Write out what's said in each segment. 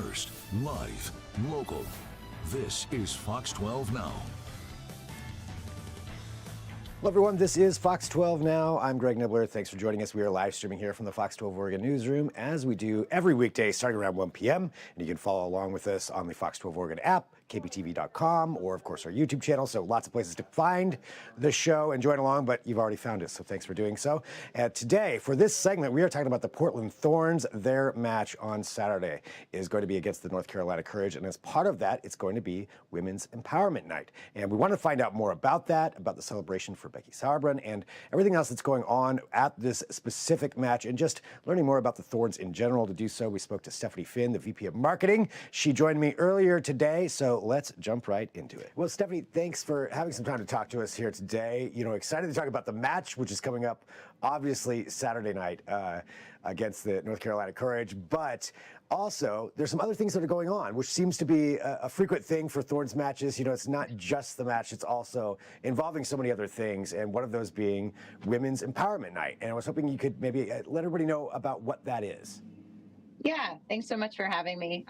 first, live, local. This is Fox 12 Now. Hello, everyone. This is Fox 12 Now. I'm Greg Nibbler. Thanks for joining us. We are live streaming here from the Fox 12 Oregon newsroom, as we do every weekday starting around 1 p.m. And you can follow along with us on the Fox 12 Oregon app, KPTV.com, or, of course, our YouTube channel. So lots of places to find the show and join along, but you've already found it, so thanks for doing so. And today, for this segment, we are talking about the Portland Thorns. Their match on Saturday is going to be against the North Carolina Courage, and as part of that, it's going to be Women's Empowerment Night. And we want to find out more about that, about the celebration for Becky Sauerbrunn, and everything else that's going on at this specific match, and just learning more about the Thorns in general. To do so, we spoke to Stephanie Finn, the VP of Marketing. She joined me earlier today, so let's jump right into it. Well, Stephanie, thanks for having some time to talk to us here today. You know, excited to talk about the match, which is coming up, obviously, Saturday night against the North Carolina Courage, but also, there's some other things that are going on, which seems to be a frequent thing for Thorns matches. You know, it's not just the match, it's also involving so many other things, and one of those being Women's Empowerment Night. And I was hoping you could maybe let everybody know about what that is. Yeah, thanks so much for having me.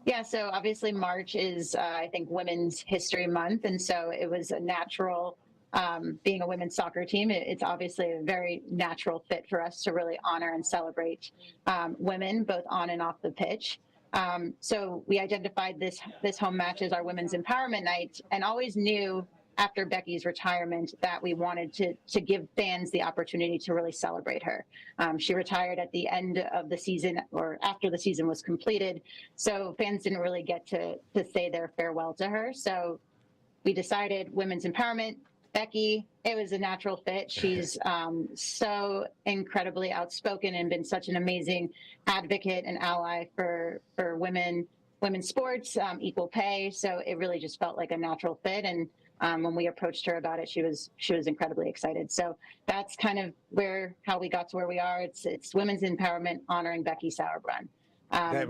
Yeah, so obviously March is, I think, Women's History Month, and so it was a natural, being a women's soccer team, it's obviously a very natural fit for us to really honor and celebrate women, both on and off the pitch. So we identified this home match as our Women's Empowerment Night, and always knew after Becky's retirement that we wanted to give fans the opportunity to really celebrate her. She retired at the end of the season, or after the season was completed, so fans didn't really get to say their farewell to her. So we decided Women's Empowerment, Becky, it was a natural fit. She's so incredibly outspoken and been such an amazing advocate and ally for women's sports, equal pay. So it really just felt like a natural fit. And when we approached her about it, she was incredibly excited. So that's kind of how we got to where we are. It's women's empowerment honoring Becky Sauerbrunn. I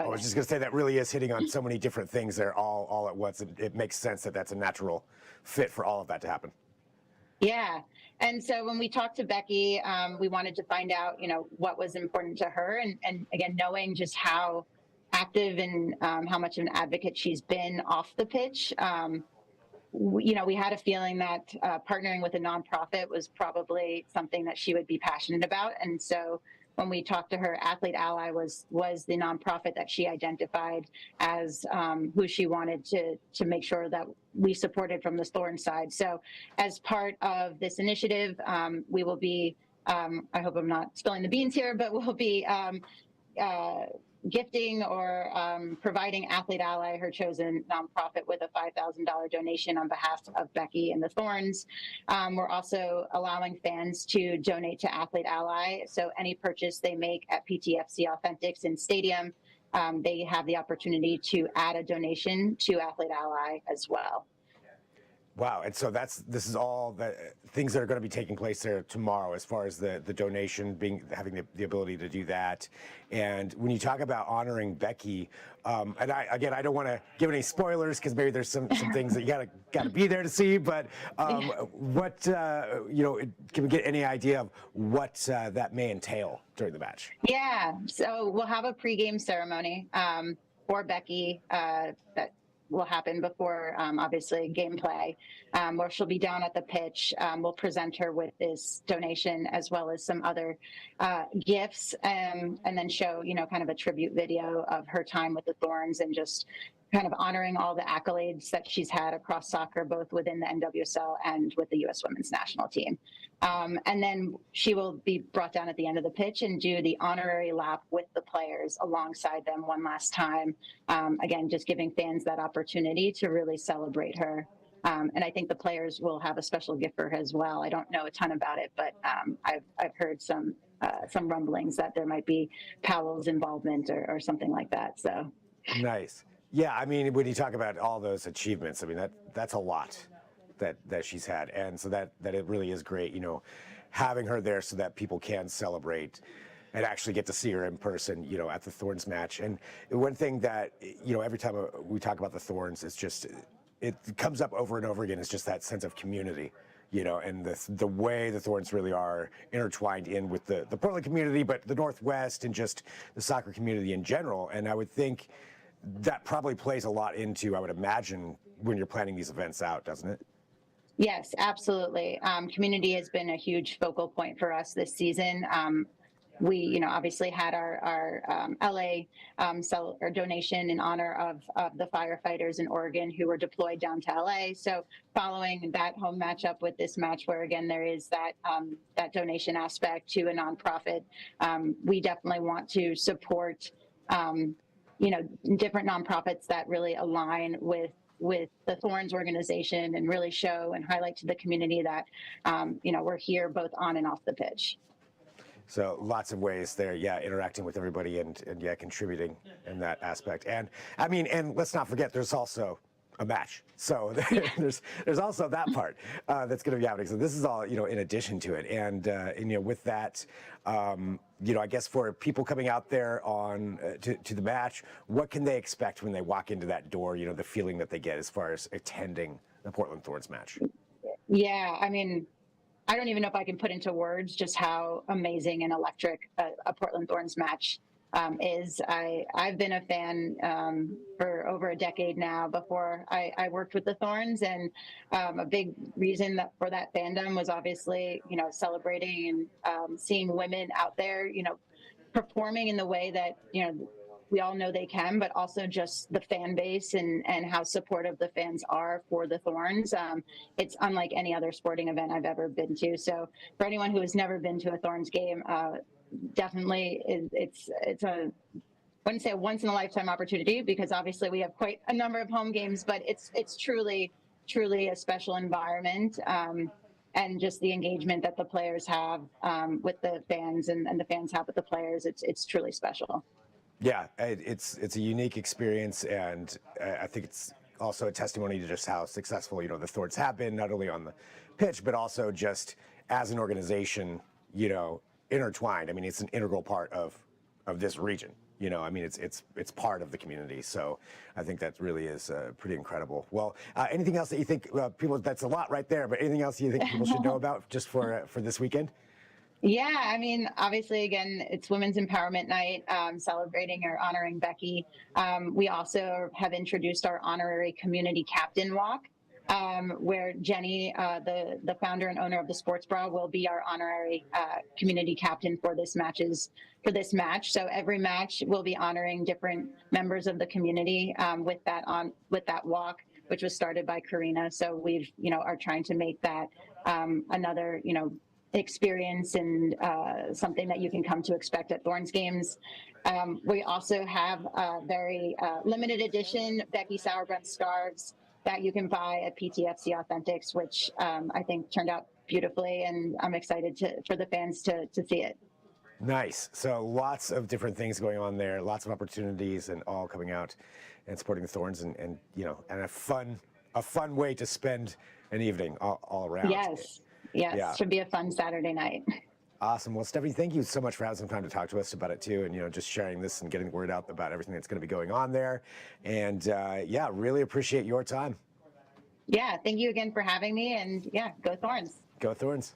was just going to say that really is hitting on so many different things there all at once. It makes sense that that's a natural fit for all of that to happen. Yeah. And so when we talked to Becky, we wanted to find out, what was important to her. And again, knowing just how active and how much of an advocate she's been off the pitch. We had a feeling that partnering with a nonprofit was probably something that she would be passionate about. And so when we talked to her, Athlete Ally was the nonprofit that she identified as who she wanted to make sure that we supported from the Thorns side. So as part of this initiative, we will be, I hope I'm not spilling the beans here, but we'll be gifting or providing Athlete Ally, her chosen nonprofit, with a $5,000 donation on behalf of Becky and the Thorns. We're also allowing fans to donate to Athlete Ally. So any purchase they make at PTFC Authentics in Stadium, they have the opportunity to add a donation to Athlete Ally as well. Wow, and so this is all the things that are going to be taking place there tomorrow, as far as the donation, having the ability to do that. And when you talk about honoring Becky, and I don't want to give any spoilers because maybe there's some things that you gotta be there to see. But what can we get any idea of what that may entail during the match? Yeah, so we'll have a pregame ceremony for Becky that will happen before, obviously, gameplay, where she'll be down at the pitch. We'll present her with this donation as well as some other gifts, and then show, kind of a tribute video of her time with the Thorns and just kind of honoring all the accolades that she's had across soccer, both within the NWSL and with the U.S. Women's National Team. And then she will be brought down at the end of the pitch and do the honorary lap with the players alongside them one last time. Again, just giving fans that opportunity to really celebrate her. And I think the players will have a special gift for her as well. I don't know a ton about it, but I've heard some rumblings that there might be Powell's involvement or something like that. So nice. Yeah, I mean, when you talk about all those achievements, I mean, that's a lot that she's had. And so that it really is great, having her there so that people can celebrate and actually get to see her in person, at the Thorns match. And one thing that, every time we talk about the Thorns, it's just, it comes up over and over again, is just that sense of community, and the way the Thorns really are intertwined in with the Portland community, but the Northwest and just the soccer community in general. And I would think that probably plays a lot into, I would imagine, when you're planning these events out, doesn't it? Yes, absolutely. Community has been a huge focal point for us this season. We, obviously had our LA donation in honor of the firefighters in Oregon who were deployed down to LA. So following that home matchup with this match, where again there is that donation aspect to a nonprofit, we definitely want to support different nonprofits that really align with the Thorns organization and really show and highlight to the community that, we're here both on and off the pitch. So lots of ways there, interacting with everybody and contributing in that aspect. And I mean, and let's not forget, there's also a match. So there's also that part that's going to be happening. So this is all, in addition to it. And with that, I guess for people coming out there to the match, what can they expect when they walk into that door? The feeling that they get as far as attending the Portland Thorns match. Yeah, I mean, I don't even know if I can put into words just how amazing and electric a Portland Thorns match is. I've been a fan for over a decade now. Before I worked with the Thorns, and a big reason for that fandom was obviously celebrating and seeing women out there performing in the way that we all know they can, but also just the fan base and how supportive the fans are for the Thorns. It's unlike any other sporting event I've ever been to. So for anyone who has never been to a Thorns game, definitely it's I wouldn't say a once in a lifetime opportunity, because obviously we have quite a number of home games, but it's truly a special environment. And just the engagement that the players have with the fans and the fans have with the players, it's truly special. Yeah, it's a unique experience, and I think it's also a testimony to just how successful the Thorns have been, not only on the pitch but also just as an organization, intertwined. I mean, it's an integral part of this region. I mean, it's part of the community. So I think that really is pretty incredible. Well, anything else that you think people? That's a lot right there. But anything else you think people should know about just for this weekend? Yeah, I mean, obviously, again, it's Women's Empowerment Night, celebrating or honoring Becky. We also have introduced our honorary community captain walk, where Jenny, the founder and owner of the Sports Bra, will be our honorary community captain for this match. So every match we'll be honoring different members of the community with that walk, which was started by Karina. So we've are trying to make that another experience and something that you can come to expect at Thorns games. We also have very limited edition Becky Sauerbrunn scarves that you can buy at PTFC Authentics, which I think turned out beautifully, and I'm excited for the fans to see it. Nice. So lots of different things going on there, lots of opportunities, and all coming out and supporting the Thorns, and a fun way to spend an evening all around. Yes. Yeah. Should be a fun Saturday night. Awesome. Well, Stephanie, thank you so much for having some time to talk to us about it too, and just sharing this and getting the word out about everything that's going to be going on there. And really appreciate your time. Yeah, thank you again for having me, and go Thorns. Go Thorns.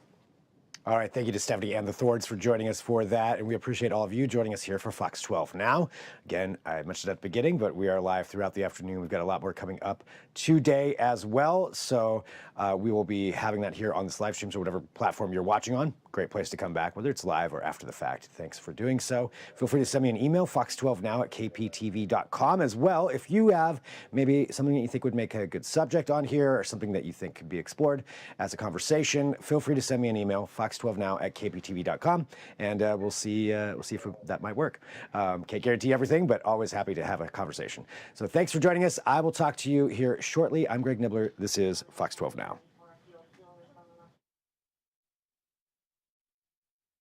All right, thank you to Stephanie and the Thorns for joining us for that, and we appreciate all of you joining us here for Fox 12 Now. Again, I mentioned at the beginning, but we are live throughout the afternoon. We've got a lot more coming up today as well, so we will be having that here on this live stream, so whatever platform you're watching on, great place to come back, whether it's live or after the fact. Thanks for doing so. Feel free to send me an email, fox12now@kptv.com, as well. If you have maybe something that you think would make a good subject on here, or something that you think could be explored as a conversation, feel free to send me an email, fox12now@kptv.com, and we'll see if that might work. Can't guarantee everything, but always happy to have a conversation. So thanks for joining us. I will talk to you here shortly. I'm Greg Nibbler. This is Fox 12 Now.